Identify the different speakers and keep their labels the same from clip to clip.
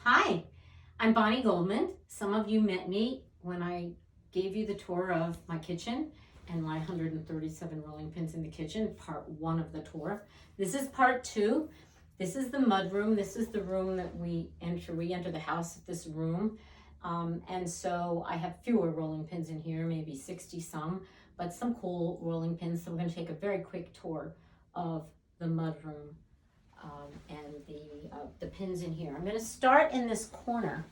Speaker 1: Hi, I'm Bonnie Goldman. Some of you met me when I gave you the tour of my kitchen and my 137 rolling pins in the kitchen, part one of the tour. This is part two. This is the mud room. This is the room that we enter. We enter the house at this room. And so I have fewer rolling pins in here, maybe 60 some, but some cool rolling pins. So we're going to take a very quick tour of the mud room. And the pins in here. I'm going to start in this corner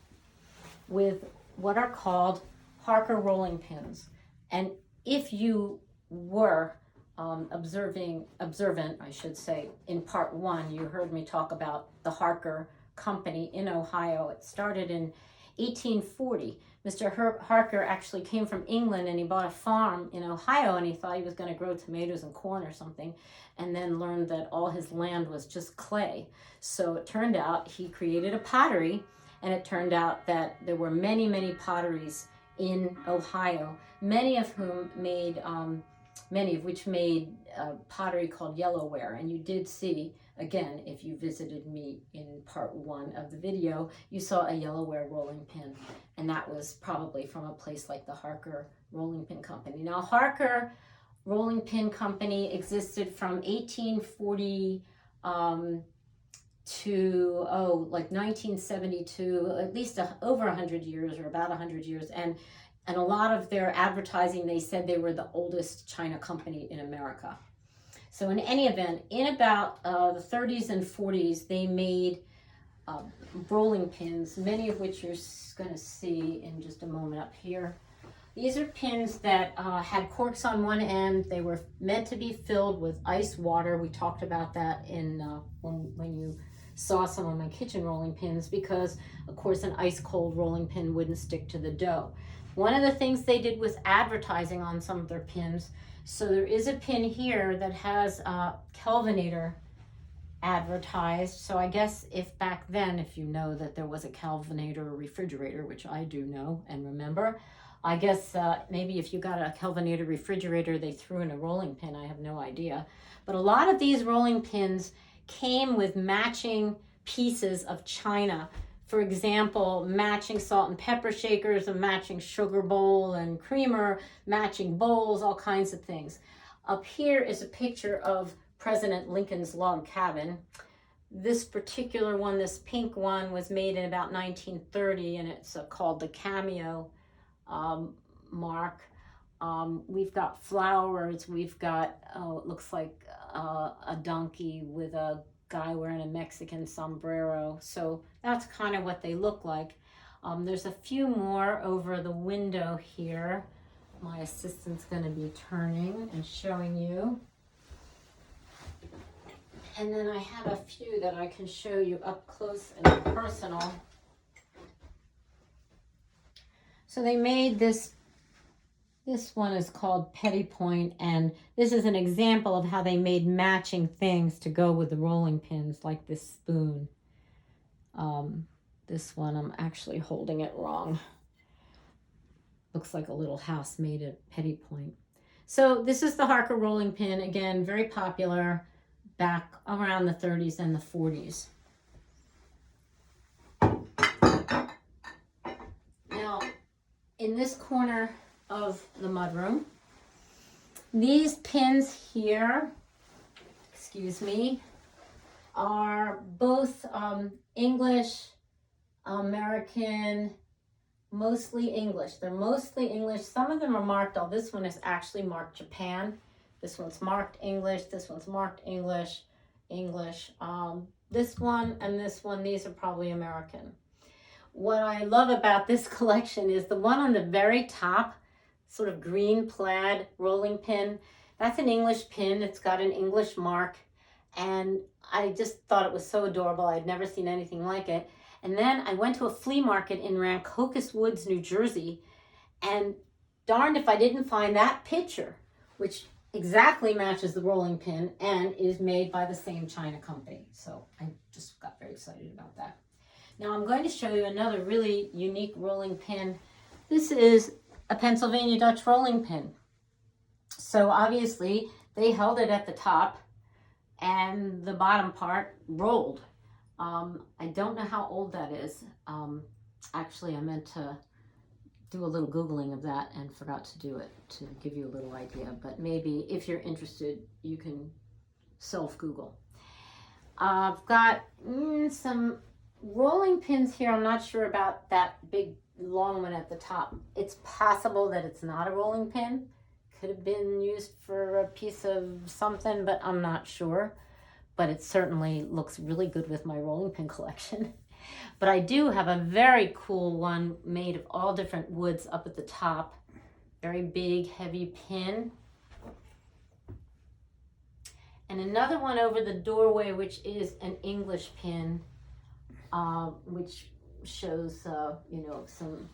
Speaker 1: with what are called Harker rolling pins. And if you were observant, I should say, in part one, you heard me talk about the Harker company in Ohio. It started in 1840. Mr. Harker actually came from England and he bought a farm in Ohio and he thought he was going to grow tomatoes and corn or something, and then learned that all his land was just clay. So it turned out he created a pottery, and it turned out that there were many, many potteries in Ohio, many of which made pottery called yellowware. And you did see, again, if you visited me in part one of the video, you saw a yellowware rolling pin, and that was probably from a place like the Harker Rolling Pin Company. Now, Harker Rolling Pin Company existed from 1840 to like 1972, at least over 100 years, or about 100 years, and a lot of their advertising, they said they were the oldest China company in America. So in any event, in about the 30s and 40s, they made rolling pins, many of which you're going to see in just a moment up here. These are pins that had corks on one end. They were meant to be filled with ice water. We talked about that in when you saw some of my kitchen rolling pins, because of course an ice cold rolling pin wouldn't stick to the dough. One of the things they did was advertising on some of their pins. So there is a pin here that has a Kelvinator advertised. So I guess if back then, if you know that there was a Kelvinator refrigerator, which I do know and remember, I guess maybe if you got a Kelvinator refrigerator, they threw in a rolling pin. I have no idea. But a lot of these rolling pins came with matching pieces of china. For example, matching salt and pepper shakers, a matching sugar bowl and creamer, matching bowls, all kinds of things. Up here is a picture of President Lincoln's log cabin. This particular one, this pink one, was made in about 1930, and it's called the Cameo mark. We've got flowers. We've got, it looks like a donkey with a guy wearing a Mexican sombrero. So that's kind of what they look like. There's a few more over the window here. My assistant's going to be turning and showing you. And then I have a few that I can show you up close and personal. So they made this one is called Petty Point, and this is an example of how they made matching things to go with the rolling pins, like this spoon. This one, I'm actually holding it wrong. Looks like a little house made at Petty Point. So this is the Harker rolling pin, again, very popular back around the 30s and the 40s. Now, in this corner of the mudroom, these pins here, excuse me, are both English, American, mostly English. They're mostly English. Some of them are marked. Oh, this one is actually marked Japan. This one's marked English. This one's marked English, English. This one and this one, these are probably American. What I love about this collection is the one on the very top, sort of green plaid rolling pin. That's an English pin. It's got an English mark. And I just thought it was so adorable. I'd never seen anything like it. And then I went to a flea market in Rancocas Woods, New Jersey, and darned if I didn't find that picture, which exactly matches the rolling pin and is made by the same China company. So I just got very excited about that. Now I'm going to show you another really unique rolling pin. This is a Pennsylvania Dutch rolling pin. So obviously they held it at the top and the bottom part rolled. I don't know how old that is. Actually, I meant to do a little Googling of that and forgot to do it to give you a little idea. But maybe if you're interested, you can self-Google. I've got some rolling pins here. I'm not sure about that big long one at the top. It's possible that it's not a rolling pin. Could have been used for a piece of something, but I'm not sure. But it certainly looks really good with my rolling pin collection. But I do have a very cool one made of all different woods up at the top. Very big, heavy pin. And another one over the doorway, which is an English pin, which shows, you know, some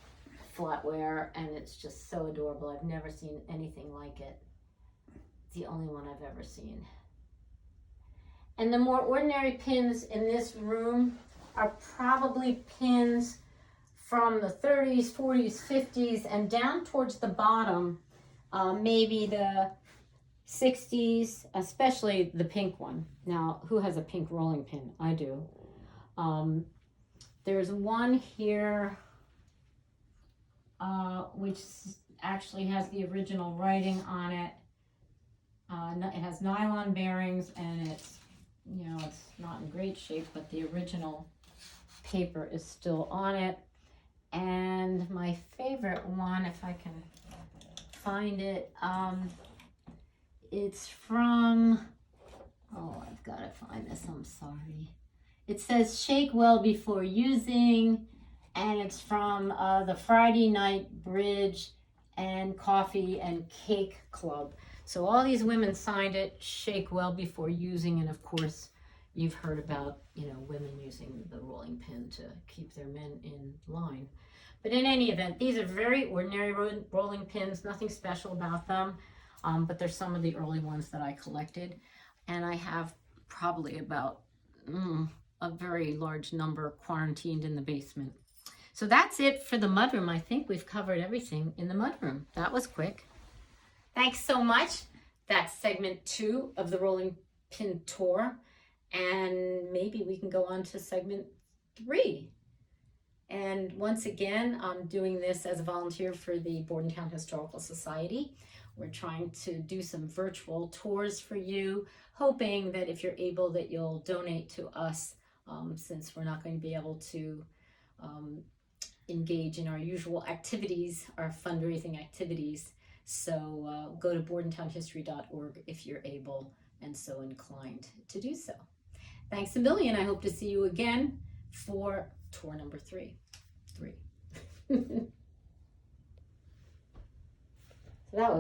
Speaker 1: flatware, and it's just so adorable. I've never seen anything like it. It's the only one I've ever seen. And the more ordinary pins in this room are probably pins from the 30s, 40s, 50s, and down towards the bottom, maybe the 60s, especially the pink one. Now, who has a pink rolling pin? I do. There's one here which actually has the original writing on it. It has nylon bearings, and it's, you know, it's not in great shape, but the original paper is still on it. And my favorite one, if I can find it, it's from, oh, I've got to find this, I'm sorry. It says shake well before using, and it's from the Friday Night Bridge and Coffee and Cake Club. So all these women signed it, shake well before using, and of course, you've heard about, you know, women using the rolling pin to keep their men in line. But in any event, these are very ordinary rolling pins, nothing special about them, but they're some of the early ones that I collected. And I have probably about a very large number quarantined in the basement. So that's it for the mudroom. I think we've covered everything in the mudroom. That was quick. Thanks so much. That's segment 2 of the rolling pin tour. And maybe we can go on to segment 3. And once again, I'm doing this as a volunteer for the Bordentown Historical Society. We're trying to do some virtual tours for you, hoping that if you're able that you'll donate to us, since we're not going to be able to engage in our usual activities, our fundraising activities. So go to bordentownhistory.org if you're able and so inclined to do so. Thanks a million. I hope to see you again for tour number 3. So that was